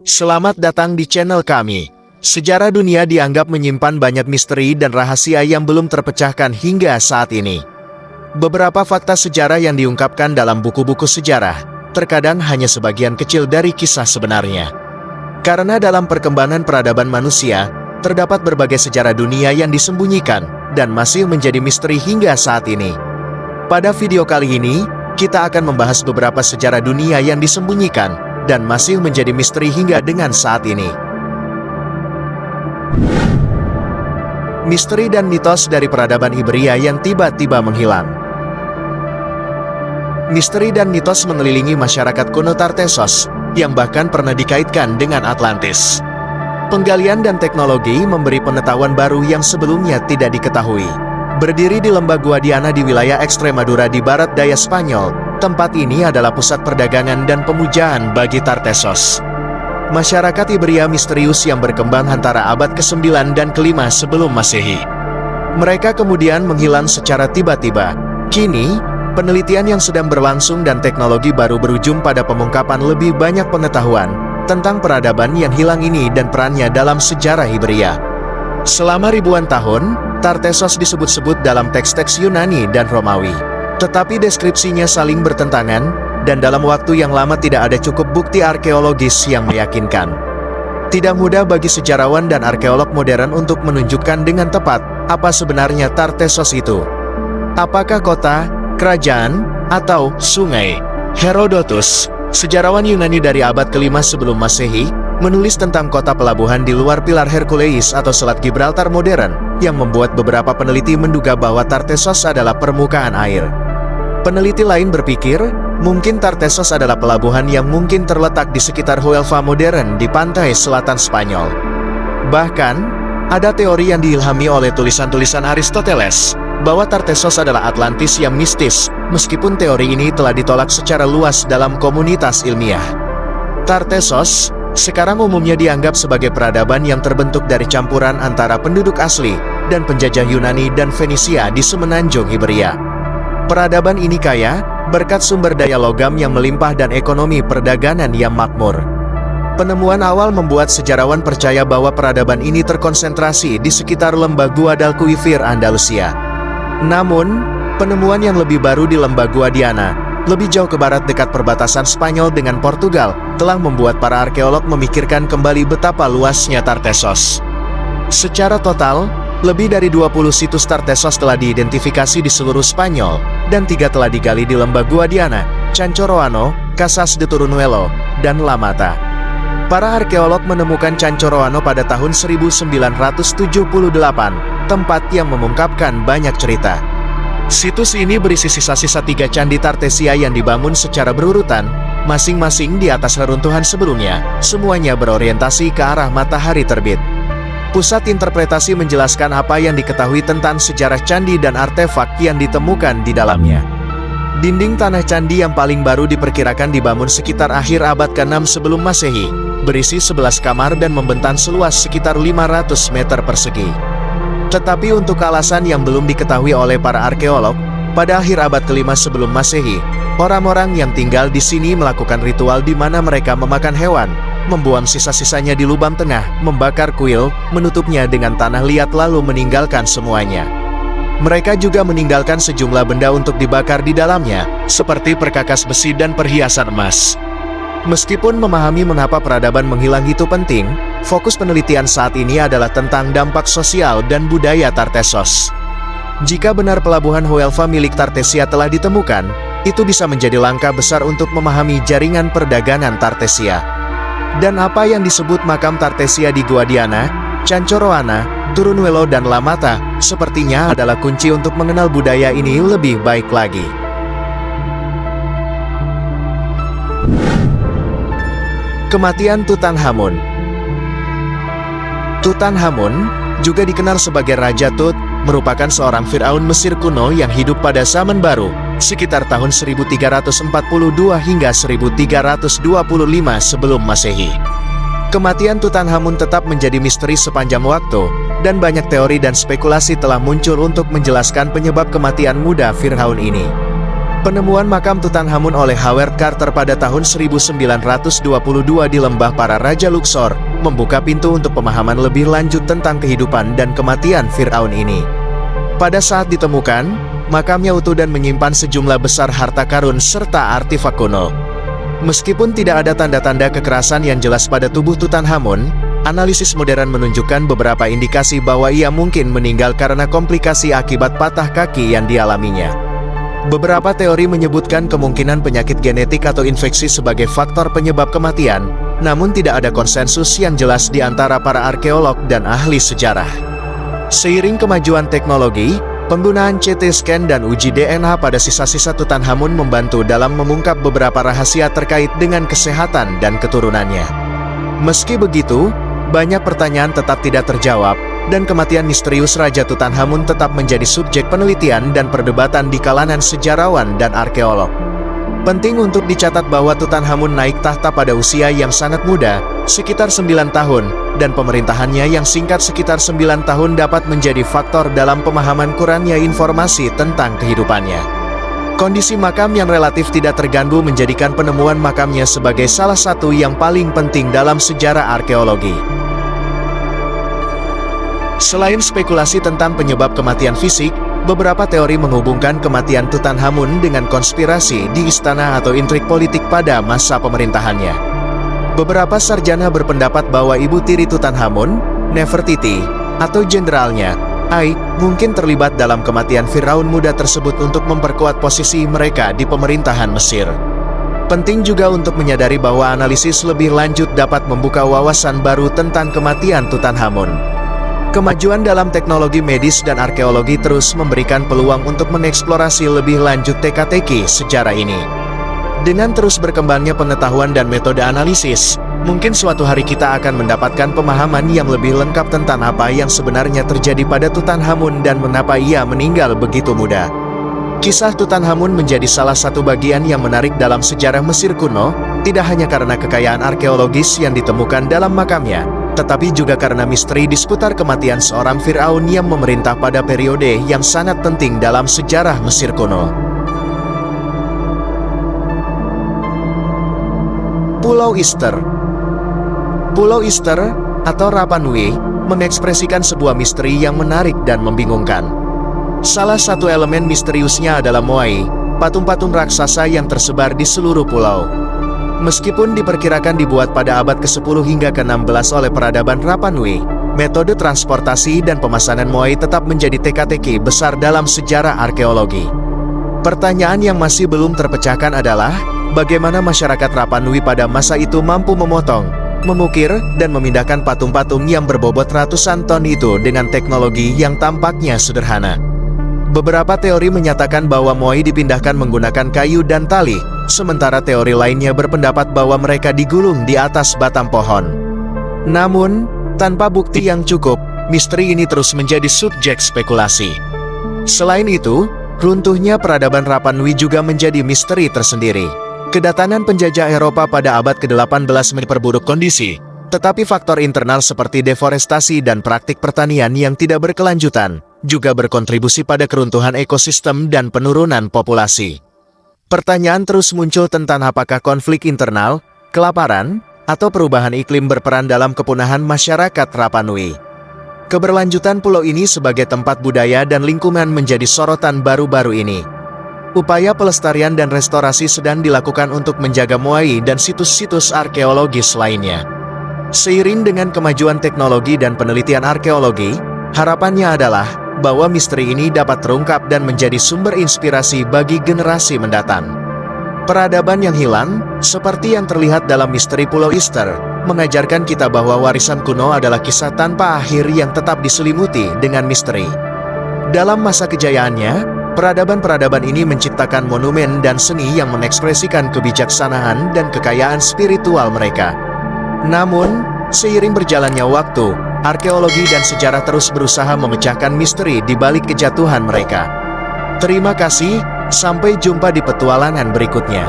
Selamat datang di channel kami. Sejarah dunia dianggap menyimpan banyak misteri dan rahasia yang belum terpecahkan hingga saat ini. Beberapa fakta sejarah yang diungkapkan dalam buku-buku sejarah, terkadang hanya sebagian kecil dari kisah sebenarnya. Karena dalam perkembangan peradaban manusia, terdapat berbagai sejarah dunia yang disembunyikan, dan masih menjadi misteri hingga saat ini. Pada video kali ini, kita akan membahas beberapa sejarah dunia yang disembunyikan, dan masih menjadi misteri hingga dengan saat ini. Misteri dan mitos dari peradaban Iberia yang tiba-tiba menghilang. Misteri dan mitos mengelilingi masyarakat kuno Tartessos, yang bahkan pernah dikaitkan dengan Atlantis. Penggalian dan teknologi memberi pengetahuan baru yang sebelumnya tidak diketahui. Berdiri di lembah Guadiana di wilayah Extremadura di barat daya Spanyol, tempat ini adalah pusat perdagangan dan pemujaan bagi Tartessos. Masyarakat Iberia misterius yang berkembang antara abad ke-9 dan ke-5 sebelum Masehi. Mereka kemudian menghilang secara tiba-tiba. Kini, penelitian yang sedang berlangsung dan teknologi baru berujung pada pengungkapan lebih banyak pengetahuan tentang peradaban yang hilang ini dan perannya dalam sejarah Iberia. Selama ribuan tahun, Tartessos disebut-sebut dalam teks-teks Yunani dan Romawi. Tetapi deskripsinya saling bertentangan, dan dalam waktu yang lama tidak ada cukup bukti arkeologis yang meyakinkan. Tidak mudah bagi sejarawan dan arkeolog modern untuk menunjukkan dengan tepat apa sebenarnya Tartessos itu. Apakah kota, kerajaan, atau sungai? Herodotus, sejarawan Yunani dari abad ke-5 sebelum Masehi, menulis tentang kota pelabuhan di luar pilar Hercules atau Selat Gibraltar modern, yang membuat beberapa peneliti menduga bahwa Tartessos adalah permukaan air. Peneliti lain berpikir, mungkin Tartessos adalah pelabuhan yang mungkin terletak di sekitar Huelva modern di pantai selatan Spanyol. Bahkan, ada teori yang diilhami oleh tulisan-tulisan Aristoteles, bahwa Tartessos adalah Atlantis yang mistis, meskipun teori ini telah ditolak secara luas dalam komunitas ilmiah. Tartessos sekarang umumnya dianggap sebagai peradaban yang terbentuk dari campuran antara penduduk asli dan penjajah Yunani dan Fenisia di semenanjung Iberia. Peradaban ini kaya berkat sumber daya logam yang melimpah dan ekonomi perdagangan yang makmur. Penemuan awal membuat sejarawan percaya bahwa peradaban ini terkonsentrasi di sekitar lembah Guadalquivir, Andalusia. Namun, penemuan yang lebih baru di lembah Guadiana, lebih jauh ke barat dekat perbatasan Spanyol dengan Portugal, telah membuat para arkeolog memikirkan kembali betapa luasnya Tartessos. Secara total, lebih dari 20 situs Tartessos telah diidentifikasi di seluruh Spanyol, dan 3 telah digali di lembah Guadiana, Chanchorroano, Casas de Turunuelo, dan La Mata. Para arkeolog menemukan Chanchorroano pada tahun 1978, tempat yang mengungkapkan banyak cerita. Situs ini berisi sisa-sisa 3 candi Tartesia yang dibangun secara berurutan, masing-masing di atas reruntuhan sebelumnya, semuanya berorientasi ke arah matahari terbit. Pusat interpretasi menjelaskan apa yang diketahui tentang sejarah candi dan artefak yang ditemukan di dalamnya. Dinding tanah candi yang paling baru diperkirakan dibangun sekitar akhir abad ke-6 sebelum Masehi, berisi 11 kamar dan membentang seluas sekitar 500 meter persegi. Tetapi untuk alasan yang belum diketahui oleh para arkeolog, pada akhir abad ke-5 sebelum Masehi, orang-orang yang tinggal di sini melakukan ritual di mana mereka memakan hewan, membuang sisa-sisanya di lubang tengah, membakar kuil, menutupnya dengan tanah liat lalu meninggalkan semuanya. Mereka juga meninggalkan sejumlah benda untuk dibakar di dalamnya, seperti perkakas besi dan perhiasan emas. Meskipun memahami mengapa peradaban menghilang itu penting, fokus penelitian saat ini adalah tentang dampak sosial dan budaya Tartessos. Jika benar pelabuhan Huelva milik Tartesia telah ditemukan, itu bisa menjadi langkah besar untuk memahami jaringan perdagangan Tartesia. Dan apa yang disebut makam Tartesia di Guadiana, Chanchorroano, Turunuelo dan La Mata, sepertinya adalah kunci untuk mengenal budaya ini lebih baik lagi. Kematian Tutankhamun. Tutankhamun, juga dikenal sebagai Raja Tut, merupakan seorang Firaun Mesir kuno yang hidup pada zaman baru, sekitar tahun 1342 hingga 1325 sebelum Masehi. Kematian Tutankhamun tetap menjadi misteri sepanjang waktu, dan banyak teori dan spekulasi telah muncul untuk menjelaskan penyebab kematian muda Firaun ini. Penemuan makam Tutankhamun oleh Howard Carter pada tahun 1922 di Lembah Para Raja Luxor membuka pintu untuk pemahaman lebih lanjut tentang kehidupan dan kematian Firaun ini. Pada saat ditemukan, makamnya utuh dan menyimpan sejumlah besar harta karun serta artefak kuno. Meskipun tidak ada tanda-tanda kekerasan yang jelas pada tubuh Tutankhamun, analisis modern menunjukkan beberapa indikasi bahwa ia mungkin meninggal karena komplikasi akibat patah kaki yang dialaminya. Beberapa teori menyebutkan kemungkinan penyakit genetik atau infeksi sebagai faktor penyebab kematian, namun tidak ada konsensus yang jelas di antara para arkeolog dan ahli sejarah. Seiring kemajuan teknologi, penggunaan CT scan dan uji DNA pada sisa-sisa Tutankhamun membantu dalam mengungkap beberapa rahasia terkait dengan kesehatan dan keturunannya. Meski begitu, banyak pertanyaan tetap tidak terjawab, dan kematian misterius Raja Tutankhamun tetap menjadi subjek penelitian dan perdebatan di kalangan sejarawan dan arkeolog. Penting untuk dicatat bahwa Tutankhamun naik tahta pada usia yang sangat muda, sekitar 9 tahun, dan pemerintahannya yang singkat sekitar 9 tahun dapat menjadi faktor dalam pemahaman kurangnya informasi tentang kehidupannya. Kondisi makam yang relatif tidak terganggu menjadikan penemuan makamnya sebagai salah satu yang paling penting dalam sejarah arkeologi. Selain spekulasi tentang penyebab kematian fisik, beberapa teori menghubungkan kematian Tutankhamun dengan konspirasi di istana atau intrik politik pada masa pemerintahannya. Beberapa sarjana berpendapat bahwa ibu tiri Tutankhamun, Nefertiti, atau jenderalnya, Ai, mungkin terlibat dalam kematian Firaun muda tersebut untuk memperkuat posisi mereka di pemerintahan Mesir. Penting juga untuk menyadari bahwa analisis lebih lanjut dapat membuka wawasan baru tentang kematian Tutankhamun. Kemajuan dalam teknologi medis dan arkeologi terus memberikan peluang untuk mengeksplorasi lebih lanjut teka-teki sejarah ini. Dengan terus berkembangnya pengetahuan dan metode analisis, mungkin suatu hari kita akan mendapatkan pemahaman yang lebih lengkap tentang apa yang sebenarnya terjadi pada Tutankhamun dan mengapa ia meninggal begitu muda. Kisah Tutankhamun menjadi salah satu bagian yang menarik dalam sejarah Mesir kuno, tidak hanya karena kekayaan arkeologis yang ditemukan dalam makamnya, tetapi juga karena misteri di seputar kematian seorang Firaun yang memerintah pada periode yang sangat penting dalam sejarah Mesir kuno. Pulau Easter. Pulau Easter, atau Rapa Nui, mengekspresikan sebuah misteri yang menarik dan membingungkan. Salah satu elemen misteriusnya adalah moai, patung-patung raksasa yang tersebar di seluruh pulau. Meskipun diperkirakan dibuat pada abad ke-10 hingga ke-16 oleh peradaban Rapa Nui, metode transportasi dan pemesanan moai tetap menjadi teka-teki besar dalam sejarah arkeologi. Pertanyaan yang masih belum terpecahkan adalah, bagaimana masyarakat Rapa Nui pada masa itu mampu memotong, memukir, dan memindahkan patung-patung yang berbobot ratusan ton itu dengan teknologi yang tampaknya sederhana. Beberapa teori menyatakan bahwa moai dipindahkan menggunakan kayu dan tali, sementara teori lainnya berpendapat bahwa mereka digulung di atas batang pohon. Namun, tanpa bukti yang cukup, misteri ini terus menjadi subjek spekulasi. Selain itu, runtuhnya peradaban Rapa Nui juga menjadi misteri tersendiri. Kedatangan penjajah Eropa pada abad ke-18 memperburuk kondisi, tetapi faktor internal seperti deforestasi dan praktik pertanian yang tidak berkelanjutan juga berkontribusi pada keruntuhan ekosistem dan penurunan populasi. Pertanyaan terus muncul tentang apakah konflik internal, kelaparan, atau perubahan iklim berperan dalam kepunahan masyarakat Rapa Nui. Keberlanjutan pulau ini sebagai tempat budaya dan lingkungan menjadi sorotan baru-baru ini. Upaya pelestarian dan restorasi sedang dilakukan untuk menjaga moai dan situs-situs arkeologis lainnya. Seiring dengan kemajuan teknologi dan penelitian arkeologi, harapannya adalah bahwa misteri ini dapat terungkap dan menjadi sumber inspirasi bagi generasi mendatang. Peradaban yang hilang, seperti yang terlihat dalam misteri Pulau Easter, mengajarkan kita bahwa warisan kuno adalah kisah tanpa akhir yang tetap diselimuti dengan misteri. Dalam masa kejayaannya, peradaban-peradaban ini menciptakan monumen dan seni yang mengekspresikan kebijaksanaan dan kekayaan spiritual mereka. Namun, seiring berjalannya waktu, arkeologi dan sejarah terus berusaha memecahkan misteri di balik kejatuhan mereka. Terima kasih, sampai jumpa di petualangan berikutnya.